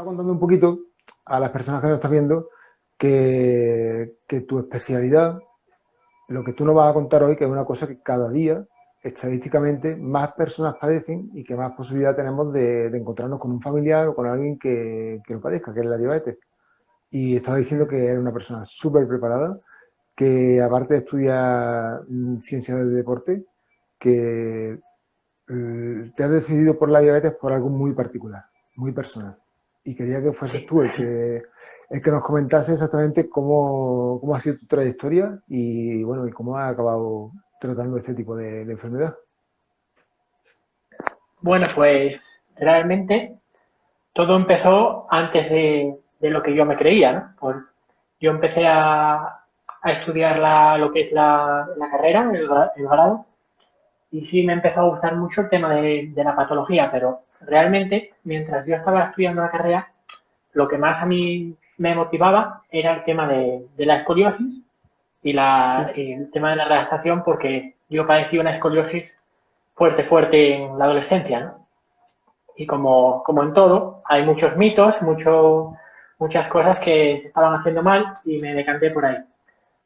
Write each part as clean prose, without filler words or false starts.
estaba contando un poquito a las personas que nos están viendo que tu especialidad, lo que tú nos vas a contar hoy, que es una cosa que cada día, estadísticamente, más personas padecen y que más posibilidad tenemos de encontrarnos con un familiar o con alguien que lo padezca, que es la diabetes. Y estaba diciendo que eres una persona súper preparada, que aparte de estudiar ciencias del deporte, que te has decidido por la diabetes por algo muy particular, muy personal. Y quería que fueses Sí, tú el que nos comentase exactamente cómo ha sido tu trayectoria y, bueno, y cómo has acabado tratando este tipo de enfermedad. bueno, pues realmente todo empezó antes de lo que yo me creía, ¿no? Yo empecé a estudiar lo que es la carrera, el grado, y sí me empezó a gustar mucho el tema de la patología, pero realmente mientras yo estaba estudiando la carrera, lo que más a mí me motivaba era el tema de la escoliosis Sí, y el tema de la adaptación, porque yo padecí una escoliosis fuerte en la adolescencia, ¿no? Y como en todo, hay muchos mitos, muchas cosas que se estaban haciendo mal y me decanté por ahí.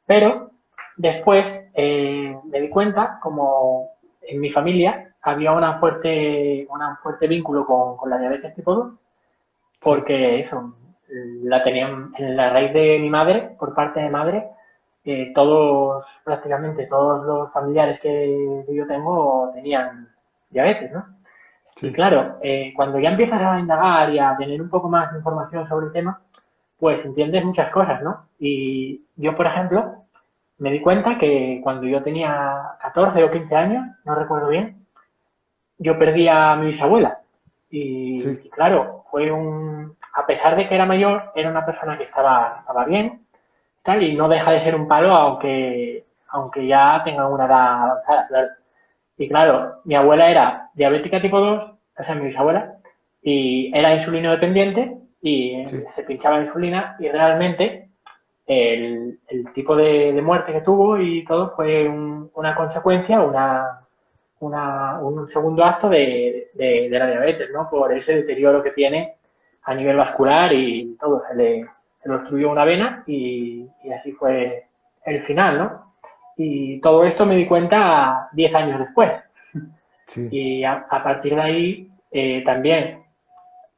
Pero después me di cuenta, como en mi familia había un fuerte vínculo con la diabetes tipo 2, sí, porque eso, la tenían en la raíz de mi madre, por parte de madre, prácticamente todos los familiares que yo tengo tenían diabetes, ¿no? Y sí, claro, cuando ya empiezas a indagar y a tener un poco más de información sobre el tema, pues entiendes muchas cosas, ¿no? Y yo, por ejemplo, me di cuenta que cuando yo tenía 14 o 15 años, no recuerdo bien, yo perdí a mi bisabuela. sí, Y claro, a pesar de que era mayor, era una persona que estaba bien, tal, y no deja de ser un palo aunque ya tenga una edad avanzada, claro. Y claro, mi abuela era diabética tipo 2, o sea, mi bisabuela, y era insulino dependiente y sí, se pinchaba insulina y realmente el tipo de muerte que tuvo y todo fue una consecuencia, un segundo acto de la diabetes, ¿no? Por ese deterioro que tiene a nivel vascular y todo. Se le obstruyó una vena y así fue el final, ¿no? Y todo esto me di cuenta 10 años después. sí, Y a partir de ahí, también,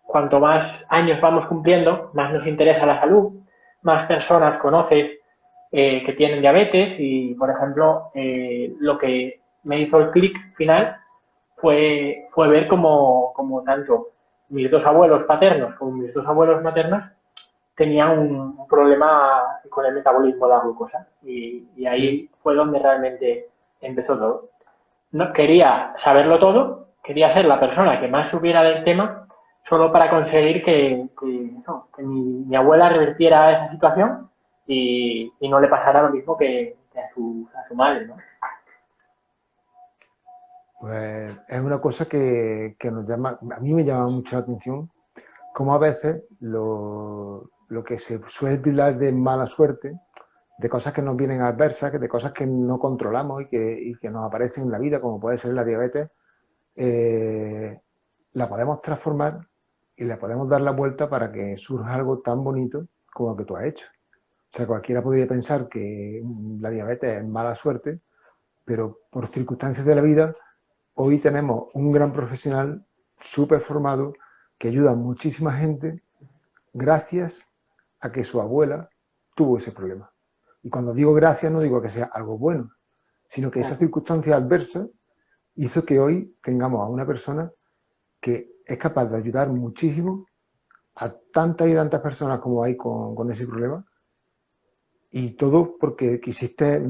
cuanto más años vamos cumpliendo, más nos interesa la salud, más personas conoces que tienen diabetes y, por ejemplo, lo que me hizo el clic final fue ver como tanto mis dos abuelos paternos como mis dos abuelos maternos tenían un problema con el metabolismo de la glucosa y sí. ahí fue donde realmente empezó todo. No, quería saberlo todo, quería ser la persona que más supiera del tema, solo para conseguir que mi abuela revirtiera esa situación y no le pasara lo mismo que a su madre, ¿no? Pues es una cosa que nos llama, a mí me llama mucho la atención, como a veces lo que se suele tildar de mala suerte, de cosas que nos vienen adversas, de cosas que no controlamos y que nos aparecen en la vida, como puede ser la diabetes, eh, la podemos transformar y le podemos dar la vuelta para que surja algo tan bonito como lo que tú has hecho. O sea, cualquiera podría pensar que la diabetes es mala suerte, pero por circunstancias de la vida, hoy tenemos un gran profesional súper formado que ayuda a muchísima gente gracias a que su abuela tuvo ese problema. Y cuando digo gracias no digo que sea algo bueno, sino que esa circunstancia adversa hizo que hoy tengamos a una persona que es capaz de ayudar muchísimo a tantas y tantas personas como hay con ese problema. Y todo porque quisiste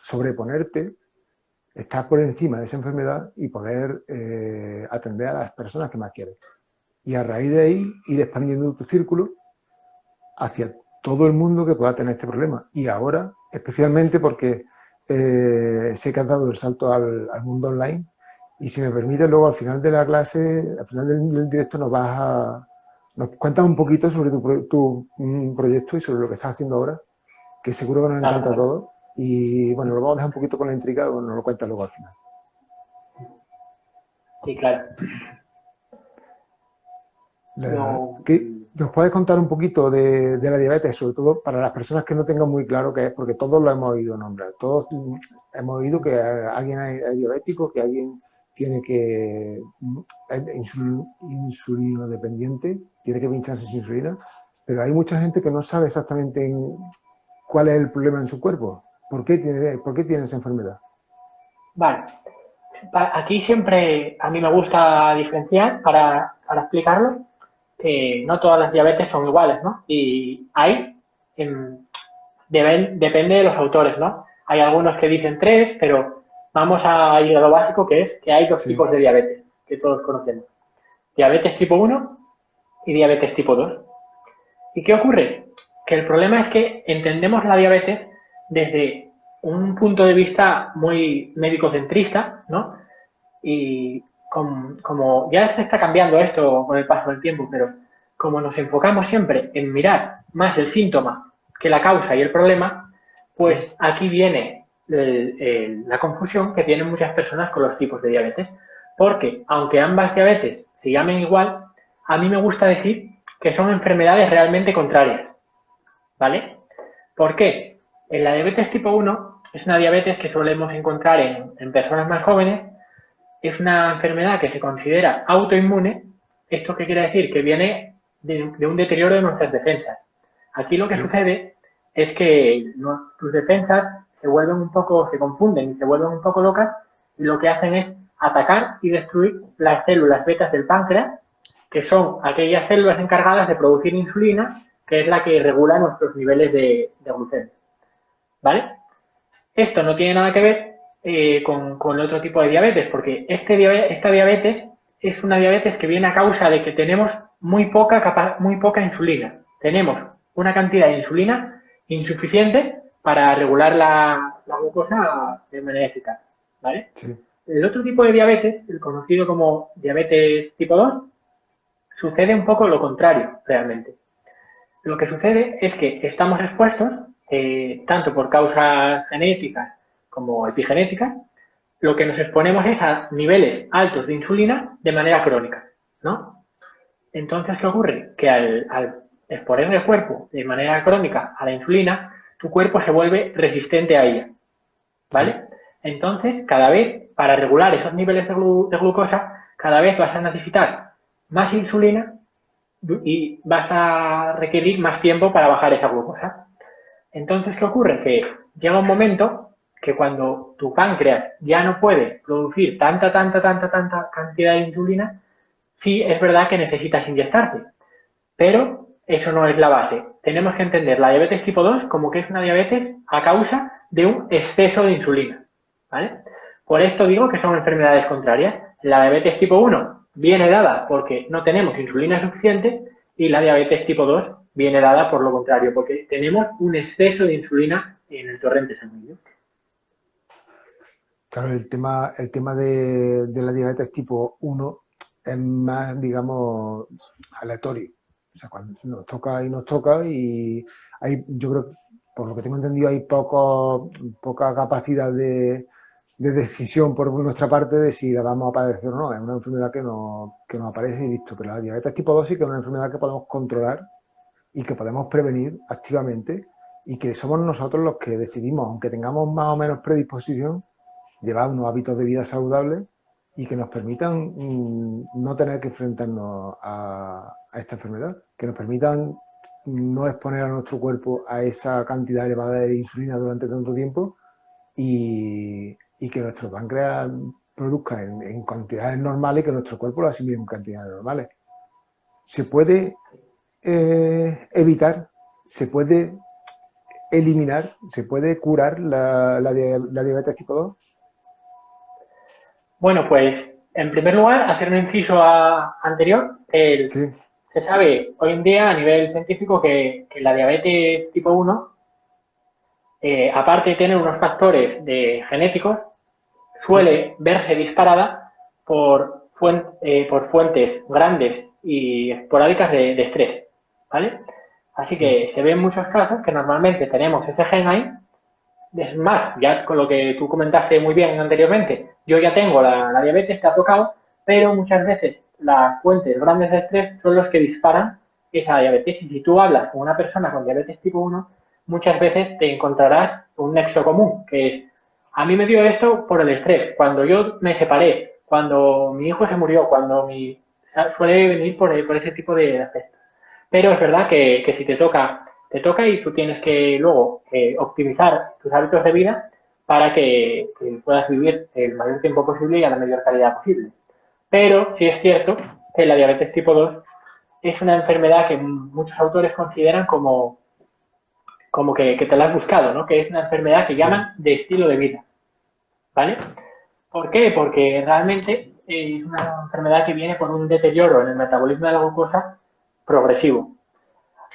sobreponerte, estar por encima de esa enfermedad y poder atender a las personas que más quieres. Y a raíz de ahí ir expandiendo tu círculo hacia todo el mundo que pueda tener este problema. Y ahora, especialmente porque sé que has dado el salto al mundo online. Y si me permite, luego al final de la clase, al final del directo, nos cuentas un poquito sobre tu proyecto y sobre lo que estás haciendo ahora, que seguro que nos Claro, encanta a claro. todos. Y bueno, lo vamos a dejar un poquito con la intriga, nos lo cuentas luego al final. Sí, claro. ¿Nos puedes contar un poquito de la diabetes, sobre todo para las personas que no tengan muy claro qué es? Porque todos lo hemos oído nombrar, todos hemos oído que alguien es diabético, que alguien tiene que es insulino dependiente, tiene que pincharse su insulina, pero hay mucha gente que no sabe exactamente cuál es el problema en su cuerpo. ¿Por qué tiene esa enfermedad? Vale. Aquí siempre a mí me gusta diferenciar para explicarlo que no todas las diabetes son iguales, ¿no? Y depende de los autores, ¿no? Hay algunos que dicen tres, pero vamos a ir a lo básico, que es que hay dos tipos de diabetes, que todos conocemos. Diabetes tipo 1 y diabetes tipo 2. ¿Y qué ocurre? Que el problema es que entendemos la diabetes desde un punto de vista muy médico-centrista, ¿no? Y como ya se está cambiando esto con el paso del tiempo, pero como nos enfocamos siempre en mirar más el síntoma que la causa y el problema, pues aquí viene la confusión que tienen muchas personas con los tipos de diabetes. Porque aunque ambas diabetes se llamen igual, a mí me gusta decir que son enfermedades realmente contrarias, ¿vale? ¿Por qué? En la diabetes tipo 1 es una diabetes que solemos encontrar en personas más jóvenes. Es una enfermedad que se considera autoinmune. ¿Esto qué quiere decir? Que viene de un deterioro de nuestras defensas. Aquí lo que sucede es que tus defensas se confunden y se vuelven un poco locas, y lo que hacen es atacar y destruir las células betas del páncreas, que son aquellas células encargadas de producir insulina, que es la que regula nuestros niveles de glucemia. ¿Vale? Esto no tiene nada que ver con el otro tipo de diabetes, porque esta diabetes es una diabetes que viene a causa de que tenemos muy poca insulina. Tenemos una cantidad de insulina insuficiente para regular la glucosa de manera eficaz, ¿vale? Sí. El otro tipo de diabetes, el conocido como diabetes tipo 2, sucede un poco lo contrario, realmente. Lo que sucede es que estamos expuestos, tanto por causas genéticas como epigenéticas, lo que nos exponemos es a niveles altos de insulina de manera crónica, ¿no? Entonces, ¿qué ocurre? Que al exponer el cuerpo de manera crónica a la insulina, tu cuerpo se vuelve resistente a ella, ¿vale? Entonces, cada vez, para regular esos niveles de glucosa, cada vez vas a necesitar más insulina y vas a requerir más tiempo para bajar esa glucosa. Entonces, ¿qué ocurre? Que llega un momento que cuando tu páncreas ya no puede producir tanta cantidad de insulina, sí es verdad que necesitas inyectarte, pero eso no es la base. Tenemos que entender la diabetes tipo 2 como que es una diabetes a causa de un exceso de insulina, ¿vale? Por esto digo que son enfermedades contrarias. La diabetes tipo 1 viene dada porque no tenemos insulina suficiente, y la diabetes tipo 2 viene dada por lo contrario, porque tenemos un exceso de insulina en el torrente sanguíneo. Claro, el tema de la diabetes tipo 1 es más, digamos, aleatorio. O sea, cuando nos toca y yo creo, por lo que tengo entendido, hay poca capacidad de decisión por nuestra parte de si la vamos a padecer o no. Es una enfermedad que nos aparece y listo. Pero la diabetes tipo 2 sí que es una enfermedad que podemos controlar y que podemos prevenir activamente, y que somos nosotros los que decidimos, aunque tengamos más o menos predisposición, llevar unos hábitos de vida saludables y que nos permitan no tener que enfrentarnos a esta enfermedad, que nos permitan no exponer a nuestro cuerpo a esa cantidad elevada de insulina durante tanto tiempo, y que nuestro páncreas produzca en cantidades normales y que nuestro cuerpo lo asimile en cantidades normales. Se puede evitar, se puede eliminar, se puede curar la diabetes tipo 2. Bueno, pues en primer lugar, hacer un inciso anterior. Se sabe hoy en día a nivel científico que la diabetes tipo 1, aparte de tener unos factores genéticos, suele verse disparada por fuentes grandes y esporádicas de estrés, ¿vale? Así que se ve en muchos casos que normalmente tenemos ese gen ahí. Es más, ya con lo que tú comentaste muy bien anteriormente, yo ya tengo la diabetes, te ha tocado, pero muchas veces las fuentes grandes de estrés son los que disparan esa diabetes. Y si tú hablas con una persona con diabetes tipo 1, muchas veces te encontrarás un nexo común, que es, a mí me dio esto por el estrés, cuando yo me separé, cuando mi hijo se murió, cuando mi... suele venir por ese tipo de aspectos. Pero es verdad que si te toca y tú tienes que luego optimizar tus hábitos de vida para que puedas vivir el mayor tiempo posible y a la mayor calidad posible. Pero sí es cierto que la diabetes tipo 2 es una enfermedad que muchos autores consideran como que te la has buscado, ¿no? Que es una enfermedad que Sí, llaman de estilo de vida, ¿vale? ¿Por qué? Porque realmente es una enfermedad que viene por un deterioro en el metabolismo de la glucosa progresivo.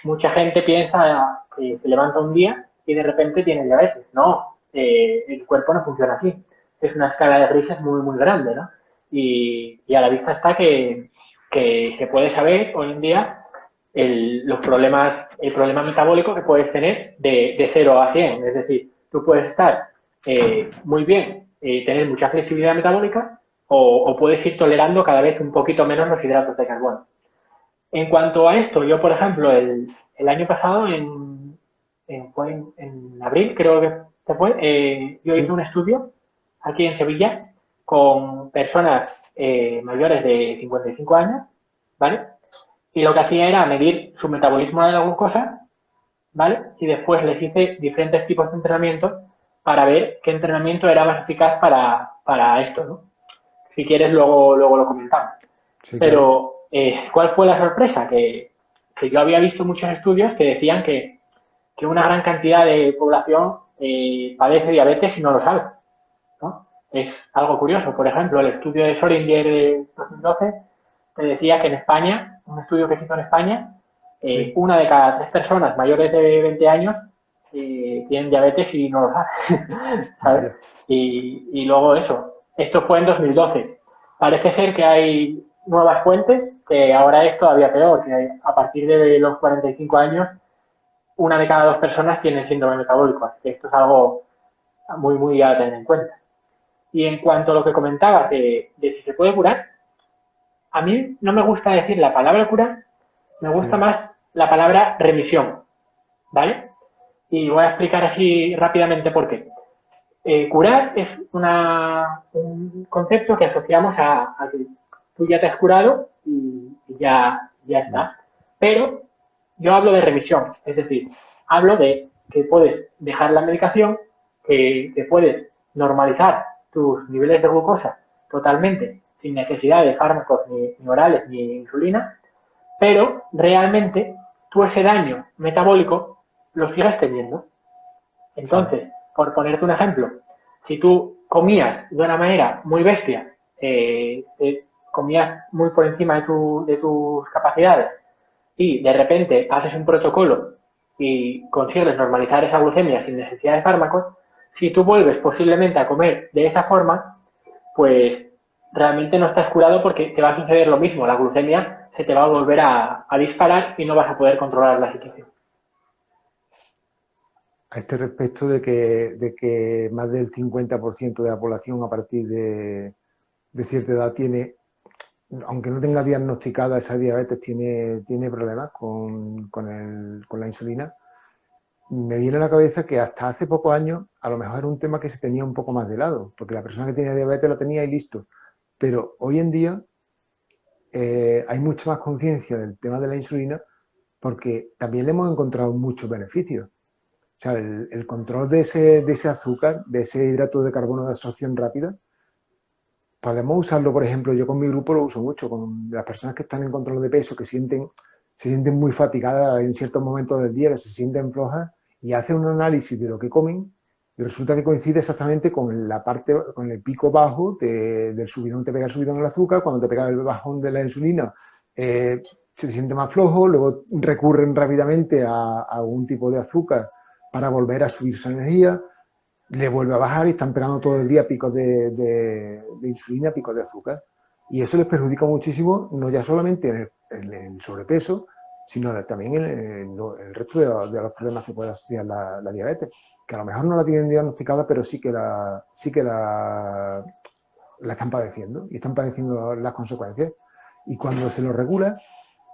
Mucha gente piensa que se levanta un día y de repente tiene diabetes. No, el cuerpo no funciona así. Es una escala de grises muy, muy grande, ¿no? Y a la vista está que se puede saber hoy en día el problema metabólico que puedes tener de 0 a 100. Es decir, tú puedes estar muy bien, tener mucha flexibilidad metabólica o puedes ir tolerando cada vez un poquito menos los hidratos de carbono. En cuanto a esto, yo, por ejemplo, el año pasado, en abril, creo que fue, yo hice sí, un estudio aquí en Sevilla con personas mayores de 55 años, ¿vale? Y lo que hacía era medir su metabolismo de la glucosa, ¿vale? Y después les hice diferentes tipos de entrenamiento para ver qué entrenamiento era más eficaz para esto, ¿no? Si quieres, luego lo comentamos. sí, claro. Pero, ¿cuál fue la sorpresa? Que yo había visto muchos estudios que decían que una gran cantidad de población padece diabetes y no lo sabe, ¿no? Es algo curioso. Por ejemplo, el estudio de Schrödinger de 2012 te decía que en España, un estudio que se hizo en España, Sí, una de cada 3 personas mayores de 20 años tienen diabetes y no lo saben, ¿sabes? vaya. Y luego eso, esto fue en 2012. Parece ser que hay nuevas fuentes, que ahora es todavía peor, que a partir de los 45 años, una de cada 2 personas tiene síndrome metabólico. Así que esto es algo muy, muy a tener en cuenta. Y en cuanto a lo que comentabas de si se puede curar, a mí no me gusta decir la palabra curar, me gusta Sí, más la palabra remisión, ¿vale? Y voy a explicar así rápidamente por qué. Curar es un concepto que asociamos a que tú ya te has curado y ya mm, está. Pero yo hablo de remisión, es decir, hablo de que puedes dejar la medicación, que puedes normalizar tus niveles de glucosa totalmente sin necesidad de fármacos ni orales ni insulina, pero realmente tú ese daño metabólico lo sigues teniendo. sí, Entonces, por ponerte un ejemplo, si tú comías de una manera muy bestia, comías muy por encima de tus capacidades y de repente haces un protocolo y consigues normalizar esa glucemia sin necesidad de fármacos, si tú vuelves posiblemente a comer de esa forma, pues realmente no estás curado porque te va a suceder lo mismo, la glucemia se te va a volver a disparar y no vas a poder controlar la situación. a este respecto de que más del 50% de la población a partir de cierta edad tiene, aunque no tenga diagnosticada esa diabetes, tiene problemas con la insulina, me viene a la cabeza que hasta hace pocos años a lo mejor era un tema que se tenía un poco más de lado, porque la persona que tenía diabetes lo tenía y listo. Pero hoy en día hay mucha más conciencia del tema de la insulina porque también le hemos encontrado muchos beneficios. O sea, el control de ese azúcar, de ese hidrato de carbono de absorción rápida, podemos usarlo, por ejemplo, yo con mi grupo lo uso mucho, con las personas que están en control de peso, que se sienten muy fatigadas en ciertos momentos del día, que se sienten flojas, y hacen un análisis de lo que comen, y resulta que coincide exactamente con la parte, con el pico bajo del subidón, te pega el subidón del azúcar, cuando te pega el bajón de la insulina, se siente más flojo, luego recurren rápidamente a algún tipo de azúcar para volver a subir su energía, le vuelve a bajar y están pegando todo el día picos de insulina, picos de azúcar. Y eso les perjudica muchísimo, no ya solamente en el sobrepeso, sino también en el resto de los problemas que puede asociar la diabetes, que a lo mejor no la tienen diagnosticada, pero sí que la están padeciendo y están padeciendo las consecuencias. Y cuando se lo regula,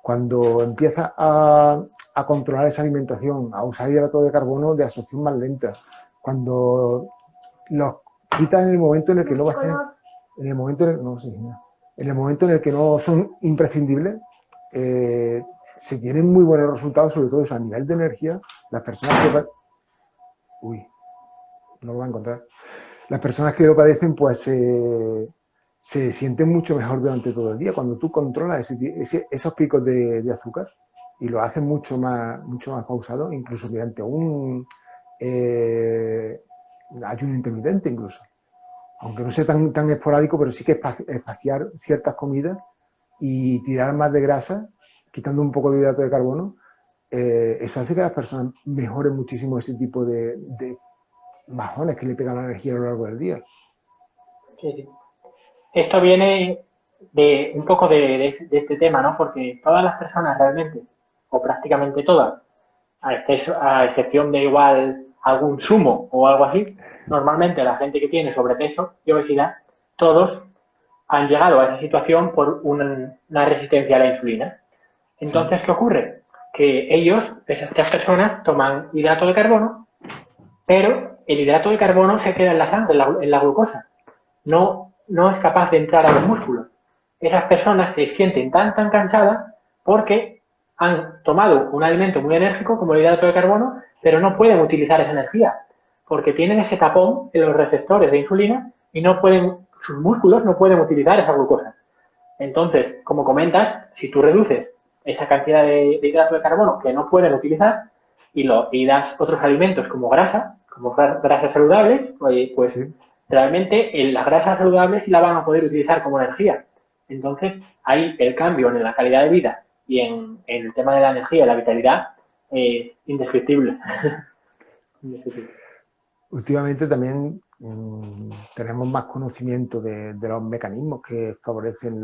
cuando empieza a controlar esa alimentación, a usar hidratos de carbono de absorción más lenta, cuando los quitas en el momento en el que no va a hacer, en el momento en el, no, sí, en el momento en el que no son imprescindibles, se tienen muy buenos resultados, sobre todo eso, a nivel de energía. Las personas que... Uy, no lo va a encontrar. Las personas que lo padecen, pues se sienten mucho mejor durante todo el día cuando tú controlas esos picos de azúcar y lo haces mucho más pausado, incluso mediante un ayuno intermitente incluso. Aunque no sea tan esporádico, pero sí que espaciar ciertas comidas y tirar más de grasa, quitando un poco de hidrato de carbono, eso hace que las personas mejoren muchísimo ese tipo de bajones que le pegan la energía a lo largo del día. Sí, sí. Esto viene de un poco de este tema, ¿no? Porque todas las personas realmente, o prácticamente todas, a excepción de igual algún sumo o algo así, normalmente la gente que tiene sobrepeso y obesidad, todos han llegado a esa situación por una resistencia a la insulina. Entonces, ¿qué ocurre? Que ellos, estas personas, toman hidrato de carbono, pero el hidrato de carbono se queda en la sangre, en la glucosa. No es capaz de entrar a los músculos. Esas personas se sienten tan cansadas porque han tomado un alimento muy enérgico como el hidrato de carbono, pero no pueden utilizar esa energía porque tienen ese tapón en los receptores de insulina y sus músculos no pueden utilizar esa glucosa. Entonces, como comentas, si tú reduces esa cantidad de hidrato de carbono que no pueden utilizar y das otros alimentos como grasas saludables, pues sí, realmente las grasas saludables sí la van a poder utilizar como energía. Entonces, ahí el cambio en la calidad de vida y en el tema de la energía y la vitalidad es indescriptible. Últimamente también tenemos más conocimiento de los mecanismos que favorecen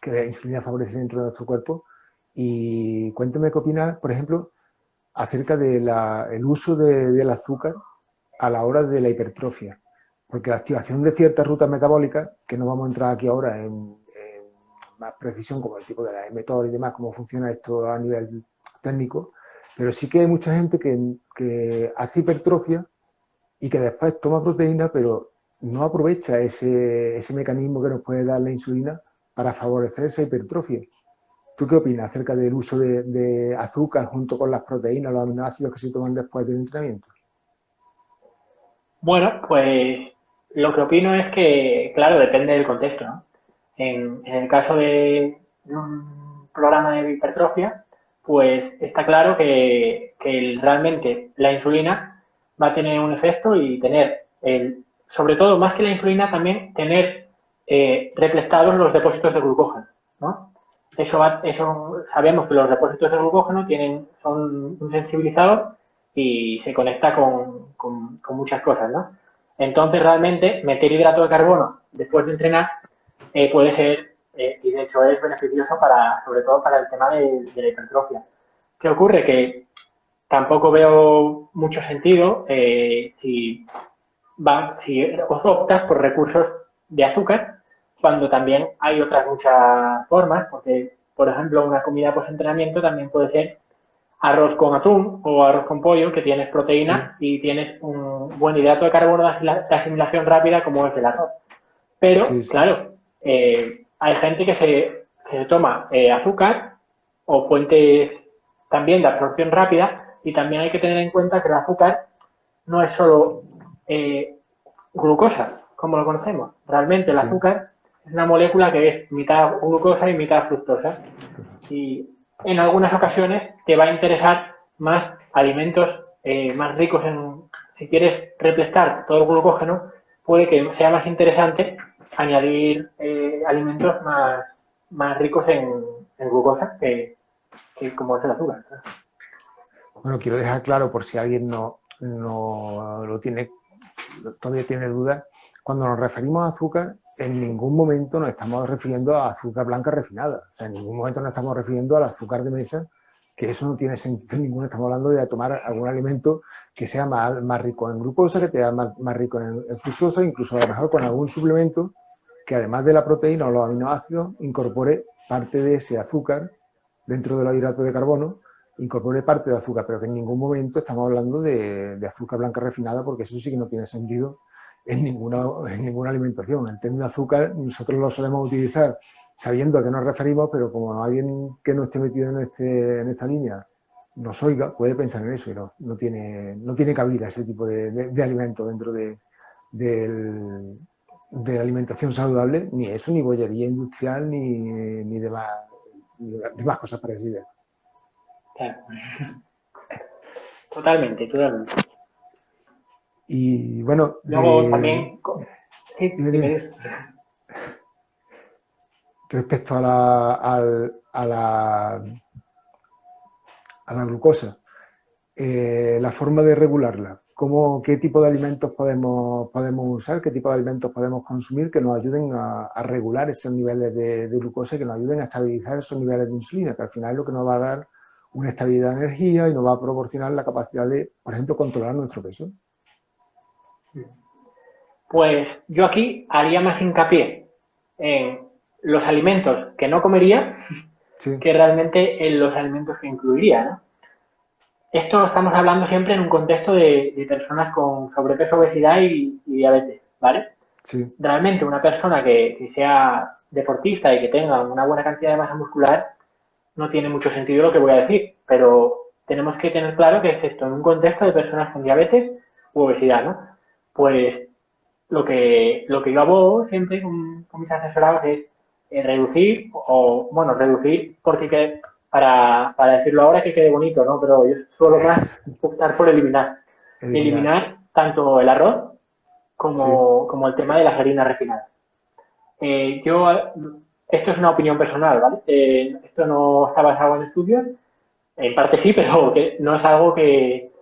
que la insulina favorece dentro de nuestro cuerpo. Y cuéntame qué opinas, por ejemplo, acerca del uso del azúcar a la hora de la hipertrofia. Porque la activación de ciertas rutas metabólicas, que no vamos a entrar aquí ahora en más precisión, como el tipo de la mTOR y demás, cómo funciona esto a nivel técnico, pero sí que hay mucha gente que hace hipertrofia y que después toma proteína, pero no aprovecha ese mecanismo que nos puede dar la insulina para favorecer esa hipertrofia. ¿Tú qué opinas acerca del uso de azúcar junto con las proteínas, los aminoácidos que se toman después del entrenamiento? Bueno, pues lo que opino es que, claro, depende del contexto, ¿no? En el caso de un programa de hipertrofia, pues está claro que realmente la insulina va a tener un efecto y sobre todo más que la insulina, también tener reflectados los depósitos de glucógeno, ¿no? Eso sabemos que los depósitos de glucógeno son un sensibilizador y se conecta con muchas cosas, ¿no? Entonces, realmente, meter hidrato de carbono después de entrenar puede ser, y de hecho es beneficioso sobre todo para el tema de la hipertrofia. ¿Qué ocurre? Que tampoco veo mucho sentido si optas por recursos de azúcar, cuando también hay otras muchas formas, porque, por ejemplo, una comida post-entrenamiento también puede ser arroz con atún o arroz con pollo, que tienes proteína y tienes un buen hidrato de carbono de asimilación rápida como es el arroz. Pero, claro, hay gente que se toma azúcar o fuentes también de absorción rápida, y también hay que tener en cuenta que el azúcar no es solo glucosa, como lo conocemos. Realmente el azúcar es una molécula que es mitad glucosa y mitad fructosa. Y en algunas ocasiones te va a interesar más alimentos más ricos si quieres refrescar todo el glucógeno, puede que sea más interesante añadir alimentos más ricos en glucosa que como es el azúcar. Bueno, quiero dejar claro, por si alguien todavía tiene dudas, cuando nos referimos a azúcar, en ningún momento nos estamos refiriendo a azúcar blanca refinada. O sea, en ningún momento nos estamos refiriendo al azúcar de mesa, que eso no tiene sentido ninguno. Estamos hablando de tomar algún alimento que sea más rico en glucosa, que te da más rico en fructosa, incluso a lo mejor con algún suplemento que además de la proteína o los aminoácidos incorpore parte de ese azúcar dentro de los hidratos de carbono, incorpore parte de azúcar, pero que en ningún momento estamos hablando de azúcar blanca refinada, porque eso sí que no tiene sentido en ninguna alimentación. El término azúcar nosotros lo solemos utilizar sabiendo a qué nos referimos, pero como alguien que no esté metido en esta línea nos oiga, puede pensar en eso y no tiene cabida ese tipo de alimento dentro de la alimentación saludable, ni eso, ni bollería industrial, ni demás cosas parecidas. Claro. Totalmente, totalmente. Y bueno, luego también... Sí, dime. Respecto a la glucosa, la forma de regularla, qué tipo de alimentos podemos usar, qué tipo de alimentos podemos consumir que nos ayuden a regular esos niveles de glucosa y que nos ayuden a estabilizar esos niveles de insulina, que al final es lo que nos va a dar una estabilidad de energía y nos va a proporcionar la capacidad de, por ejemplo, controlar nuestro peso. Pues yo aquí haría más hincapié en los alimentos que no comería, sí, que realmente en los alimentos que incluiría, ¿no? Esto estamos hablando siempre en un contexto de personas con sobrepeso, obesidad y diabetes, ¿vale? Sí. Realmente una persona que sea deportista y que tenga una buena cantidad de masa muscular, no tiene mucho sentido lo que voy a decir, pero tenemos que tener claro que es esto en un contexto de personas con diabetes u obesidad, ¿no? Pues lo que yo abogo siempre con mis asesorados es reducir porque para decirlo ahora que quede bonito, ¿no? Pero yo suelo más optar por eliminar. Eliminar tanto el arroz como el tema de las harinas refinadas. Esto es una opinión personal, ¿vale? Esto no está basado en estudios, en parte sí, pero que no es algo que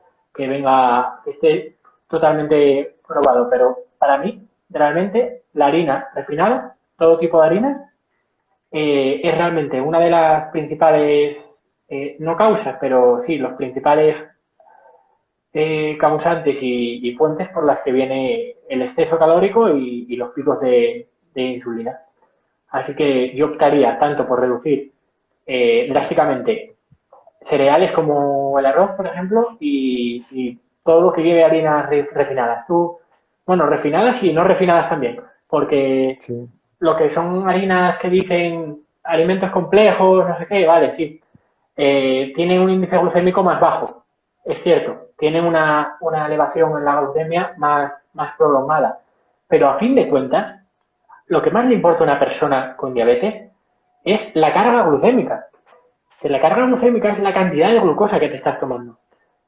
esté totalmente probado, pero para mí, realmente, la harina refinada, todo tipo de harina, es realmente una de las principales, no causas, pero sí, los principales causantes y fuentes por las que viene el exceso calórico y los picos de insulina. Así que yo optaría tanto por reducir drásticamente cereales como el arroz, por ejemplo, y todo lo que lleve harinas refinadas. Refinadas y no refinadas también, porque sí, lo que son harinas que dicen alimentos complejos, no sé qué, vale, sí, tienen un índice glucémico más bajo, es cierto, tienen una elevación en la glucemia más prolongada, pero a fin de cuentas, lo que más le importa a una persona con diabetes es la carga glucémica. Que la carga glucémica es la cantidad de glucosa que te estás tomando.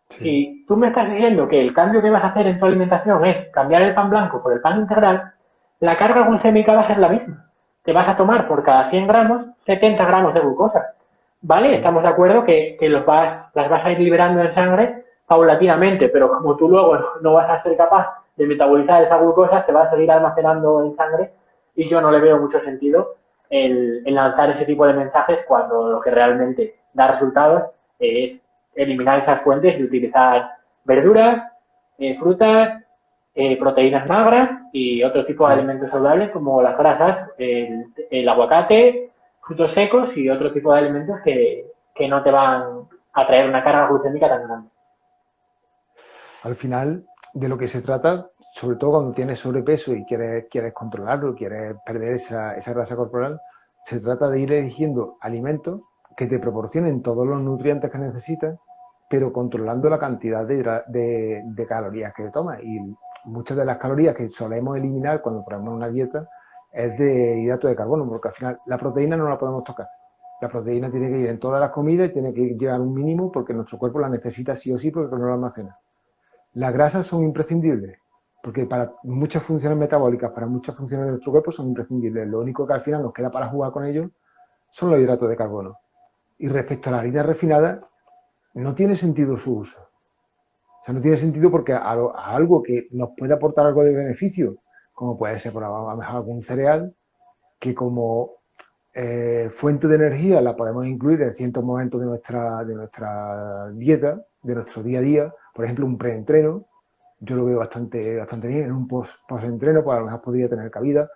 Sí. Si tú me estás diciendo que el cambio que vas a hacer en tu alimentación es cambiar el pan blanco por el pan integral, la carga glucémica va a ser la misma. Te vas a tomar por cada 100 gramos 70 gramos de glucosa. ¿Vale? Sí. Estamos de acuerdo que las vas a ir liberando en sangre paulatinamente, pero como tú luego no vas a ser capaz de metabolizar esa glucosa, te va a seguir almacenando en sangre y yo no le veo mucho sentido el lanzar ese tipo de mensajes cuando lo que realmente da resultados es eliminar esas fuentes y utilizar verduras, frutas, proteínas magras y otro tipo de alimentos saludables como las grasas, el aguacate, frutos secos y otro tipo de alimentos que no te van a traer una carga glucémica tan grande. Al final, de lo que se trata, sobre todo cuando tienes sobrepeso y quieres controlarlo, quieres perder esa grasa corporal, se trata de ir eligiendo alimentos que te proporcionen todos los nutrientes que necesitas, pero controlando la cantidad de calorías que tomas. Y muchas de las calorías que solemos eliminar cuando ponemos una dieta es de hidrato de carbono, porque al final la proteína no la podemos tocar. La proteína tiene que ir en todas las comidas y tiene que llevar un mínimo porque nuestro cuerpo la necesita sí o sí porque no la almacena. Las grasas son imprescindibles, porque para muchas funciones metabólicas, para muchas funciones de nuestro cuerpo son imprescindibles. Lo único que al final nos queda para jugar con ellos son los hidratos de carbono. Y respecto a la harina refinada, no tiene sentido su uso. O sea, no tiene sentido porque a algo que nos puede aportar algo de beneficio, como puede ser por a lo mejor algún cereal, que como fuente de energía la podemos incluir en ciertos momentos de nuestra dieta, de nuestro día a día. Por ejemplo, un preentreno, yo lo veo bastante bien. En un post-entreno, pues a lo mejor podría tener cabida,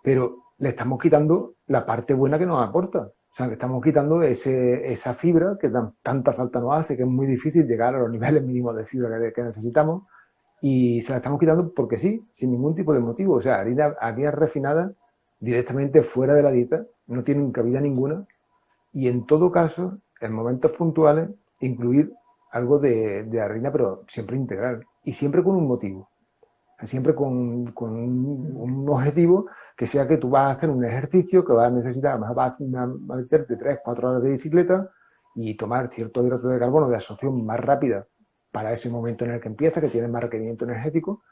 pero le estamos quitando la parte buena que nos aporta. O sea, le estamos quitando esa fibra que tanta falta nos hace, que es muy difícil llegar a los niveles mínimos de fibra que necesitamos, y se la estamos quitando porque sí, sin ningún tipo de motivo. O sea, harinas refinadas directamente fuera de la dieta, no tienen cabida ninguna, y en todo caso, en momentos puntuales, incluir algo de harina, pero siempre integral, y siempre con un motivo. Siempre con un objetivo que sea que tú vas a hacer un ejercicio que vas a necesitar, a lo mejor vas a meterte 3-4 horas de bicicleta y tomar cierto hidrato de carbono de absorción más rápida para ese momento en el que empieza, que tienes más requerimiento energético,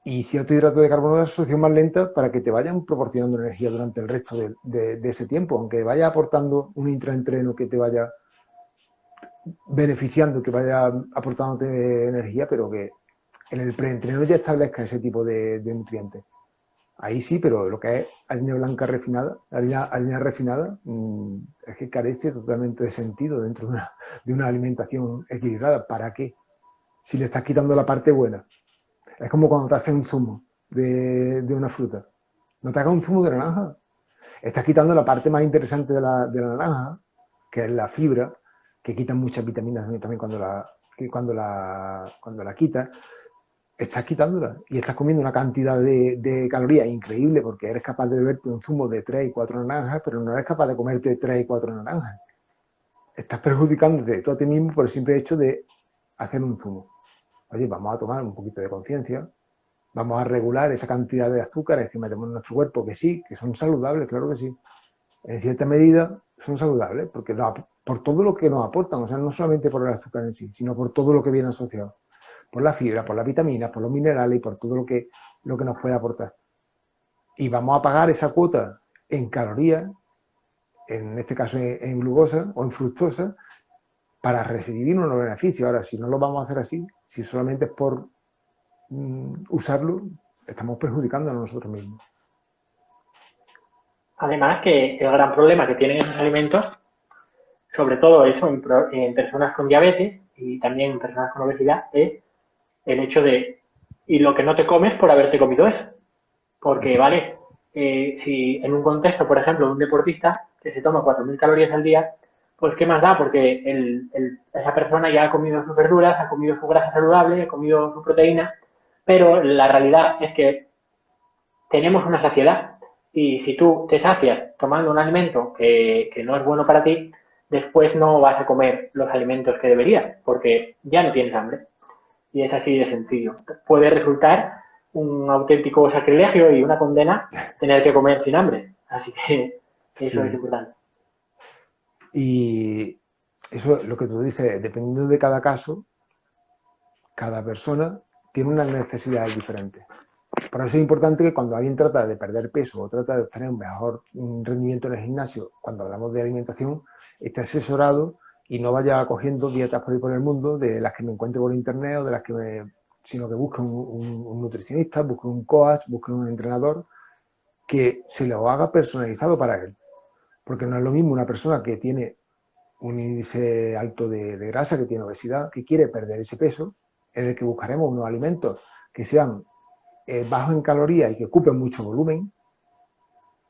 y cierto hidrato de carbono de absorción más lenta para que te vayan proporcionando energía durante el resto de ese tiempo, aunque vaya aportando un intraentreno que te vaya beneficiando, que vaya aportándote energía, pero que en el preentreno ya establezca ese tipo de nutrientes. Ahí sí, pero lo que es harina blanca refinada, harina refinada, es que carece totalmente de sentido dentro de una alimentación equilibrada. ¿Para qué? Si le estás quitando la parte buena. Es como cuando te haces un zumo de una fruta. No te hagas un zumo de naranja. Estás quitando la parte más interesante de la naranja, que es la fibra, que quitan muchas vitaminas también cuando la quitas. Estás quitándola y estás comiendo una cantidad de calorías increíble porque eres capaz de beberte un zumo de 3 y 4 naranjas, pero no eres capaz de comerte 3 y 4 naranjas. Estás perjudicándote tú a ti mismo por el simple hecho de hacer un zumo. Oye, vamos a tomar un poquito de conciencia, vamos a regular esa cantidad de azúcares que metemos en nuestro cuerpo, que sí, que son saludables, claro que sí. En cierta medida son saludables porque por todo lo que nos aportan, o sea, no solamente por el azúcar en sí, sino por todo lo que viene asociado. Por la fibra, por las vitaminas, por los minerales y por todo lo que nos puede aportar. Y vamos a pagar esa cuota en calorías, en este caso en glucosa o en fructosa, para recibir unos beneficios. Ahora, si no lo vamos a hacer así, si solamente es por usarlo, estamos perjudicándonos a nosotros mismos. Además que el gran problema que tienen esos alimentos, sobre todo eso en personas con diabetes y también en personas con obesidad, es el hecho de, y lo que no te comes por haberte comido eso. Porque, vale, si en un contexto, por ejemplo, de un deportista que se toma 4.000 calorías al día, pues qué más da, porque esa persona ya ha comido sus verduras, ha comido su grasa saludable, ha comido su proteína, pero la realidad es que tenemos una saciedad y si tú te sacias tomando un alimento que no es bueno para ti, después no vas a comer los alimentos que deberías, porque ya no tienes hambre. Y es así de sencillo. Puede resultar un auténtico sacrilegio y una condena tener que comer sin hambre. Así que eso es importante. Y eso, lo que tú dices, dependiendo de cada caso, cada persona tiene unas necesidades diferentes. Por eso es importante que cuando alguien trata de perder peso o trata de obtener un mejor rendimiento en el gimnasio, cuando hablamos de alimentación, esté asesorado y no vaya cogiendo dietas por ahí por el mundo de las que me encuentre por internet o de las que sino que busque un nutricionista, busque un coach, busque un entrenador que se lo haga personalizado para él. Porque no es lo mismo una persona que tiene un índice alto de grasa, que tiene obesidad, que quiere perder ese peso, en el que buscaremos unos alimentos que sean bajos en calorías y que ocupen mucho volumen,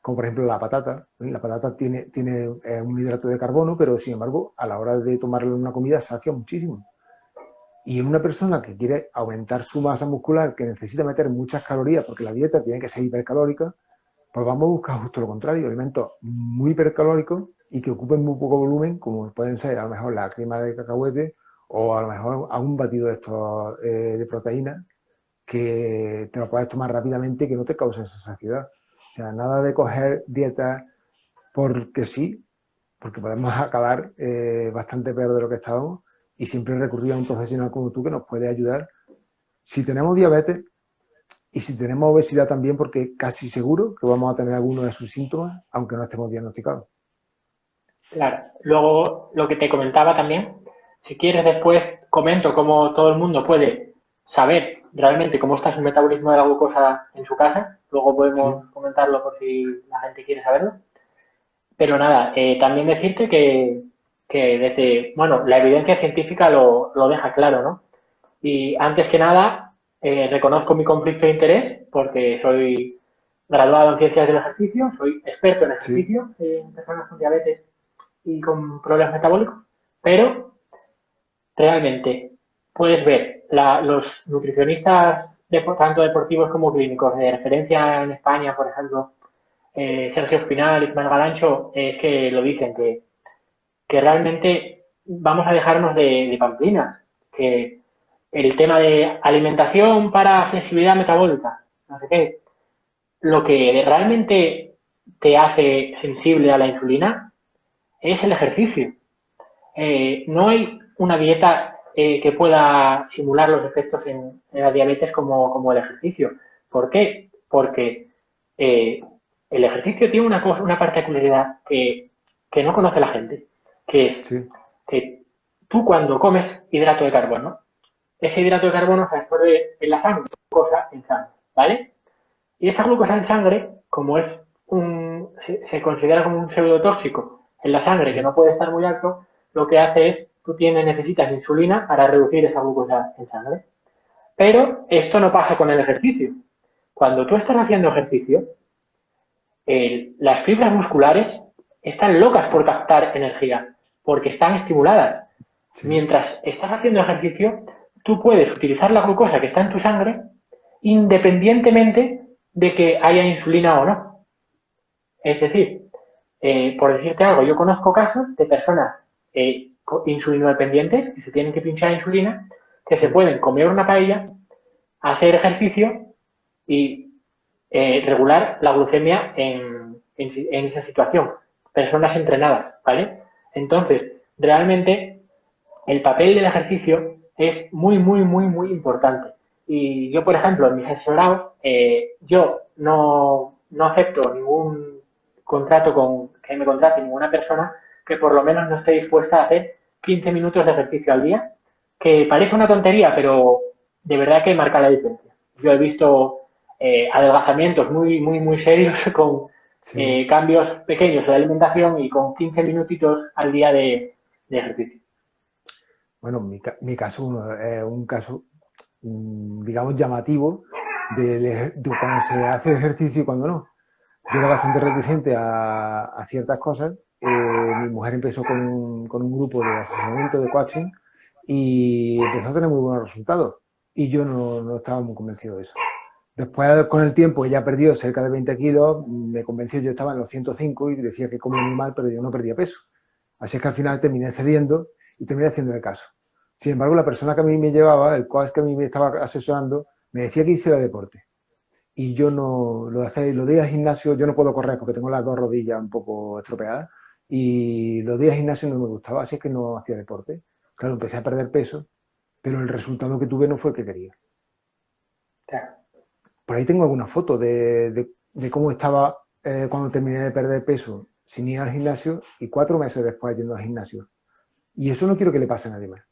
como por ejemplo la patata. La patata tiene un hidrato de carbono, pero sin embargo a la hora de tomarle una comida sacia muchísimo. Y en una persona que quiere aumentar su masa muscular, que necesita meter muchas calorías porque la dieta tiene que ser hipercalórica, pues vamos a buscar justo lo contrario, alimentos muy hipercalóricos y que ocupen muy poco volumen, como pueden ser a lo mejor la crema de cacahuete o a lo mejor algún batido de estos de proteínas que te lo puedes tomar rápidamente y que no te cause esa saciedad. O sea, nada de coger dietas porque sí, porque podemos acabar bastante peor de lo que estábamos y siempre recurrir a un profesional como tú que nos puede ayudar si tenemos diabetes y si tenemos obesidad también, porque casi seguro que vamos a tener alguno de sus síntomas, aunque no estemos diagnosticados. Claro. Luego, lo que te comentaba también, si quieres después comento cómo todo el mundo puede saber realmente cómo está su metabolismo de la glucosa en su casa. Luego podemos comentarlo por si la gente quiere saberlo. Pero nada, también decirte que desde, bueno, la evidencia científica lo deja claro, ¿no? Y antes que nada, reconozco mi conflicto de interés porque soy graduado en ciencias del ejercicio, soy experto en Sí, ejercicio en personas con diabetes y con problemas metabólicos, pero realmente puedes ver los nutricionistas, tanto deportivos como clínicos, de referencia en España, por ejemplo, Sergio Espinal, Ismael Galancho, es que lo dicen, que realmente vamos a dejarnos de pamplinas, que el tema de alimentación para flexibilidad metabólica, no sé qué, lo que realmente te hace sensible a la insulina es el ejercicio. No hay una dieta que pueda simular los efectos en la diabetes como el ejercicio. ¿Por qué? Porque eh, el ejercicio tiene una particularidad que no conoce la gente, que es sí, que tú cuando comes hidrato de carbono, ese hidrato de carbono se absorbe en la sangre, glucosa en sangre, ¿vale? Y esa glucosa en sangre, como se considera como un pseudotóxico en la sangre que sí, no puede estar muy alto, lo que hace es, necesitas insulina para reducir esa glucosa en sangre. Pero esto no pasa con el ejercicio. Cuando tú estás haciendo ejercicio, las fibras musculares están locas por captar energía, porque están estimuladas. sí. Mientras estás haciendo ejercicio, tú puedes utilizar la glucosa que está en tu sangre independientemente de que haya insulina o no. Es decir, por decirte algo, yo conozco casos de personas insulinodependientes que se tienen que pinchar insulina, que se Sí. pueden comer una paella, hacer ejercicio y regular la glucemia en esa situación. Personas entrenadas, ¿vale? Entonces, realmente el papel del ejercicio es muy, muy, muy, muy importante. Y yo, por ejemplo, en mis asesorados, yo no acepto ningún contrato que me contrate ninguna persona que por lo menos no esté dispuesta a hacer 15 minutos de ejercicio al día, que parece una tontería, pero de verdad que marca la diferencia. Yo he visto adelgazamientos muy, muy, muy serios con Sí. cambios pequeños de alimentación y con 15 minutitos al día de ejercicio. Bueno, mi caso es un caso, digamos, llamativo de cuando se hace ejercicio y cuando no. Yo era bastante reticente a ciertas cosas. Mi mujer empezó con un grupo de asesoramiento, de coaching, y empezó a tener muy buenos resultados. Y yo no estaba muy convencido de eso. Después, con el tiempo, ella perdió cerca de 20 kilos, me convenció, yo estaba en los 105 y decía que comía muy mal, pero yo no perdía peso. Así es que al final terminé cediendo y terminé haciendo el caso. Sin embargo, la persona que a mí me llevaba, el coach que a mí me estaba asesorando, me decía que hiciera deporte. Y yo no lo de ir al gimnasio, yo no puedo correr porque tengo las dos rodillas un poco estropeadas. Y los días de gimnasio no me gustaba, así es que no hacía deporte. Claro, empecé a perder peso, pero el resultado que tuve no fue el que quería. Claro. Por ahí tengo alguna foto de cómo estaba cuando terminé de perder peso sin ir al gimnasio y 4 meses después yendo al gimnasio. Y eso no quiero que le pase a nadie más.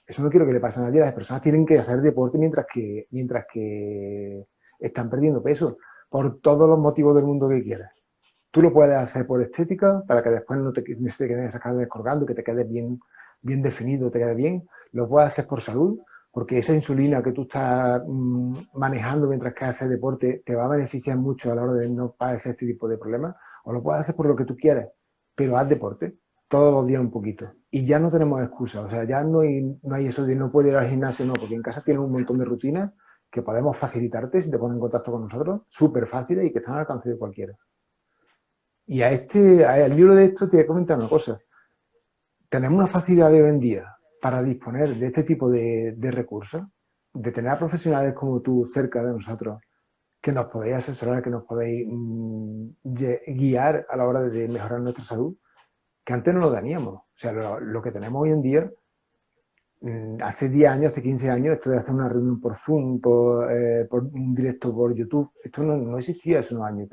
Eso no quiero que le pase a nadie. Las personas tienen que hacer deporte mientras que están perdiendo peso, por todos los motivos del mundo que quieras. Tú lo puedes hacer por estética, para que después no te quedes esas cadenas colgando, que te quedes bien definido, te quede bien. Lo puedes hacer por salud, porque esa insulina que tú estás manejando mientras que haces deporte te va a beneficiar mucho a la hora de no padecer este tipo de problemas. O lo puedes hacer por lo que tú quieras, pero haz deporte todos los días un poquito. Y ya no tenemos excusas, o sea, ya no hay eso de no puedo ir al gimnasio, no, porque en casa tienes un montón de rutinas que podemos facilitarte si te pones en contacto con nosotros, súper fáciles y que están al alcance de cualquiera. Y al libro de esto te voy a comentar una cosa. Tenemos una facilidad de hoy en día para disponer de este tipo de recursos, de tener a profesionales como tú cerca de nosotros, que nos podéis asesorar, que nos podéis guiar a la hora de mejorar nuestra salud, que antes no lo teníamos. O sea, lo que tenemos hoy en día, hace 10 años, hace 15 años, esto de hacer una reunión por Zoom, por un directo por YouTube, esto no existía hace unos años.